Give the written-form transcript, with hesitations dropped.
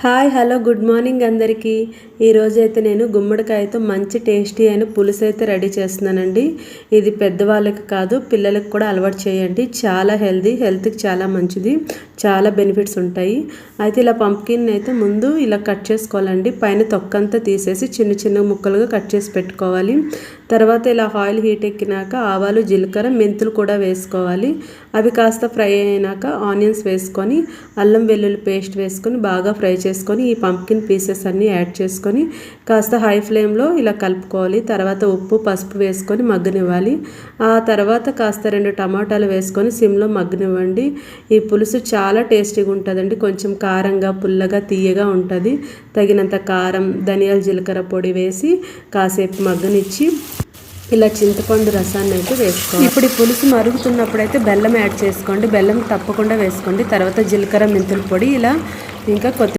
Hi hello good morning అందరికీ. ఈరోజైతే నేను గుమ్మడికాయతో మంచి టేస్టీ అయిన పులుసు అయితే రెడీ చేస్తున్నానండి. ఇది పెద్దవాళ్ళకి కాదు పిల్లలకు కూడా అలవాటు చేయండి. చాలా హెల్త్కి చాలా మంచిది, చాలా బెనిఫిట్స్ ఉంటాయి. అయితే ఇలా పంప్కిన్ అయితే ముందు ఇలా కట్ చేసుకోవాలండి. పైన తొక్కంతా తీసేసి చిన్న చిన్న ముక్కలుగా కట్ చేసి పెట్టుకోవాలి. తర్వాత ఇలా ఆయిల్ హీట్ ఎక్కినాక ఆవాలు, జీలకర్ర, మెంతులు కూడా వేసుకోవాలి. అవి కాస్త ఫ్రై అయినాక ఆనియన్స్ వేసుకొని అల్లం వెల్లుల్లి పేస్ట్ వేసుకొని బాగా ఫ్రై చేసుకొని ఈ పంప్కిన్ పీసెస్ అన్నీ యాడ్ చేసుకొని కాస్త హై ఫ్లేమ్లో ఇలా కలుపుకోవాలి. తర్వాత ఉప్పు, పసుపు వేసుకొని మగ్గనివ్వాలి. ఆ తర్వాత కాస్త 2 టమాటాలు వేసుకొని సిమ్లో మగ్గనివ్వండి. ఈ పులుసు చాలా టేస్టీగా ఉంటుందండి. కొంచెం కారంగా, పుల్లగా, తీయగా ఉంటుంది. తగినంత కారం, ధనియాల జీలకర్ర పొడి వేసి కాసేపు మగ్గనిచ్చి ఇలా చింతపండు రసాన్ని అయితే వేసుకోవాలి. ఇప్పుడు ఈ పులుసు మరుగుతున్నప్పుడైతే బెల్లం యాడ్ చేసుకోండి. బెల్లం తప్పకుండా వేసుకోండి. తర్వాత జీలకర్ర, మెంతుల పొడి ఇలా ఇంకా